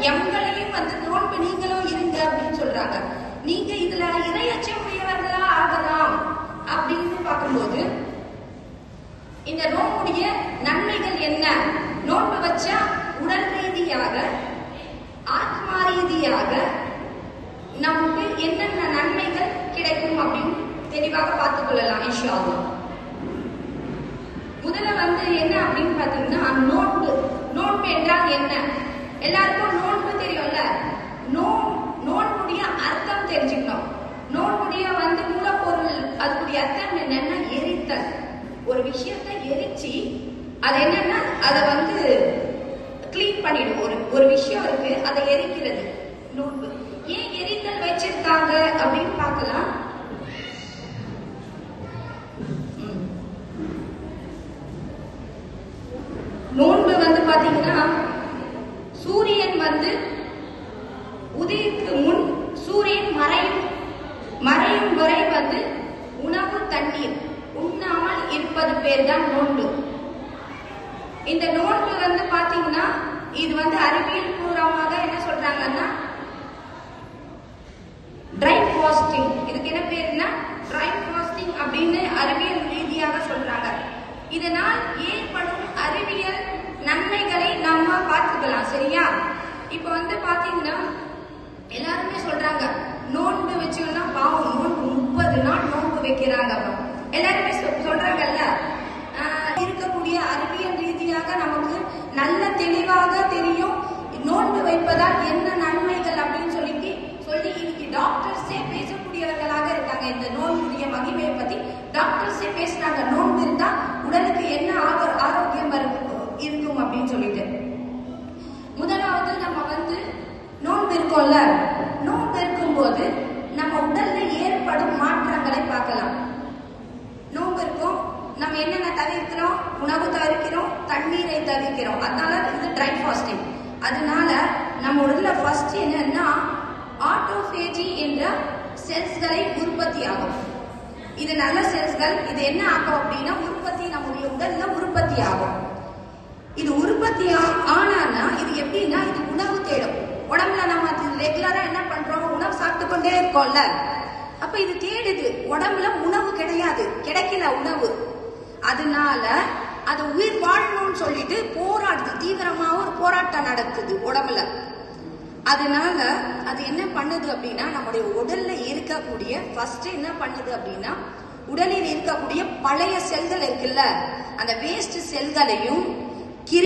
எங்களையும் வந்து நோன்பு நீங்களும் இருங்க அப்படின்னு சொல்றாங்க. நீங்க இதுல இறையச்சம் உடையவர்களா ஆகலாம் அப்படின்னு பார்க்கும்போது இந்த நோன்புடைய நன்மைகள் என்ன? நோன்பு வச்சா உடல் ரீதியாக ஆத்மா ரீதியாக நமக்கு என்னென்ன நன்மைகள் கிடைக்கும் அப்படின்னு தெளிவாக பார்த்துக் கொள்ளலாம் இன்ஷா அல்லாஹ். முதல்ல வந்து என்ன அப்படின்னு பாத்தீங்கன்னா நோன்பு. நோன்பு என்றால் என்ன? எல்லாருக்கும் நோன்பு தெரியும்ல. நோன்புடைய அர்த்தம் தெரிஞ்சுக்கணும். நோன்புடைய வந்து மூலப்பொருள் அதுக்குடைய அர்த்தம் என்னன்னா எரித்தல். ஒரு விஷயத்தை எரிச்சு அது என்னன்னா அதை வந்து கிளீன் பண்ணிடும். ஒரு விஷயம் இருக்கு, அதை எரிக்கிறது நோன்பு. ஏன் எரித்தல் வச்சிருக்காங்க அப்படின்னு பார்க்கலாம். நோன்பு வந்து பாத்தீங்கன்னா சூரியன் வந்து உதயத்துக்கு முன் சூரியன் மறையும் வரை வந்து உணவு தண்ணீர் உண்ணாமல் இருப்பது பேர் தான் நோன்பு. இந்த நோன்பு வந்து பாத்தீங்கன்னா இது வந்து அறிவியல் பூர்வமாக என்ன சொல்றாங்கன்னா ட்ரை ஃபாஸ்டிங். இதுக்கு என்ன பேருன்னா ட்ரை ஃபாஸ்டிங் அப்படின்னு அறிவியல் ரீதியாக சொல்றாங்க. இதனால் ஏற்படும் அறிவியல் நன்மைகளை நம்ம பார்த்துக்கலாம். சரியா? இப்ப வந்து பாத்தீங்கன்னா எல்லாருமே சொல்றாங்க நோன்பு வச்சுன்னா பாவம், நோன்பு 30 நாள் நோன்பு வைக்கிறாங்க. எல்லாருமே சொல்றாங்கல்ல. இருக்கக்கூடிய அறிவியல் ரீதியாக நமக்கு நல்ல தெளிவாக தெரியும் நோன்பு வைப்பதால் என்ன நன்மைகள் அப்படின்னு சொல்லி இன்னைக்கு டாக்டர்ஸே பேசக்கூடியவர்களாக இருக்காங்க. இந்த நோன்புடைய மகிமையை பத்தி டாக்டர்ஸே பேசுறாங்க. நோன்பு இருந்தா உடலுக்கு என்ன ஆரோக்கியம் இருக்கும் அப்படின்னு சொல்லிட்டு. முதலாவது நம்ம வந்து நோன்பு இருக்கோம்ல, நோன்பு இருக்கும் போது நம்ம உடல்ல ஏற்படும் மாற்றங்களை பார்க்கலாம். நோன்பு இருக்கும், நம்ம என்னென்ன தவிர்க்கிறோம்? உணவு தவிர்க்கிறோம், தண்ணீரை தவிர்க்கிறோம். அதனால இது ட்ரை ஃபாஸ்டிங். அதனால நம்ம உடல்ல ஃபர்ஸ்ட் என்னன்னா ஆட்டோபேஜி என்ற செல்ஸ்களை உற்பத்தி ஆகும். இது நல்ல செல்ஸ்கள். இது என்ன ஆகும் அப்படின்னா உற்பத்தி நம்முடைய உடல்ல உற்பத்தி ஆகும். இது உற்பத்தி ஆனா இது எப்படின்னா இது உணவு தேடும். உடம்புல நம்ம ரெகுலரா என்ன பண்றோம்? உணவு சாப்பிட்டு கொண்டே இருக்கோம்ல. அப்ப இது தேடுது. உடம்புல உணவு கிடைக்கல உணவு. அதனால அது உயிர் வாழணும்னு சொல்லிட்டு போராடுது. தீவிரமாக ஒரு போராட்டம் நடக்குது உடம்புல. அதனால அது என்ன பண்ணுது அப்படின்னா நம்முடைய உடல்ல இருக்கக்கூடிய ஃபர்ஸ்ட் என்ன பண்ணுது அப்படின்னா உடலில் இருக்கக்கூடிய பழைய செல்கள் இருக்குல்ல, அந்த வேஸ்ட் செல்களையும்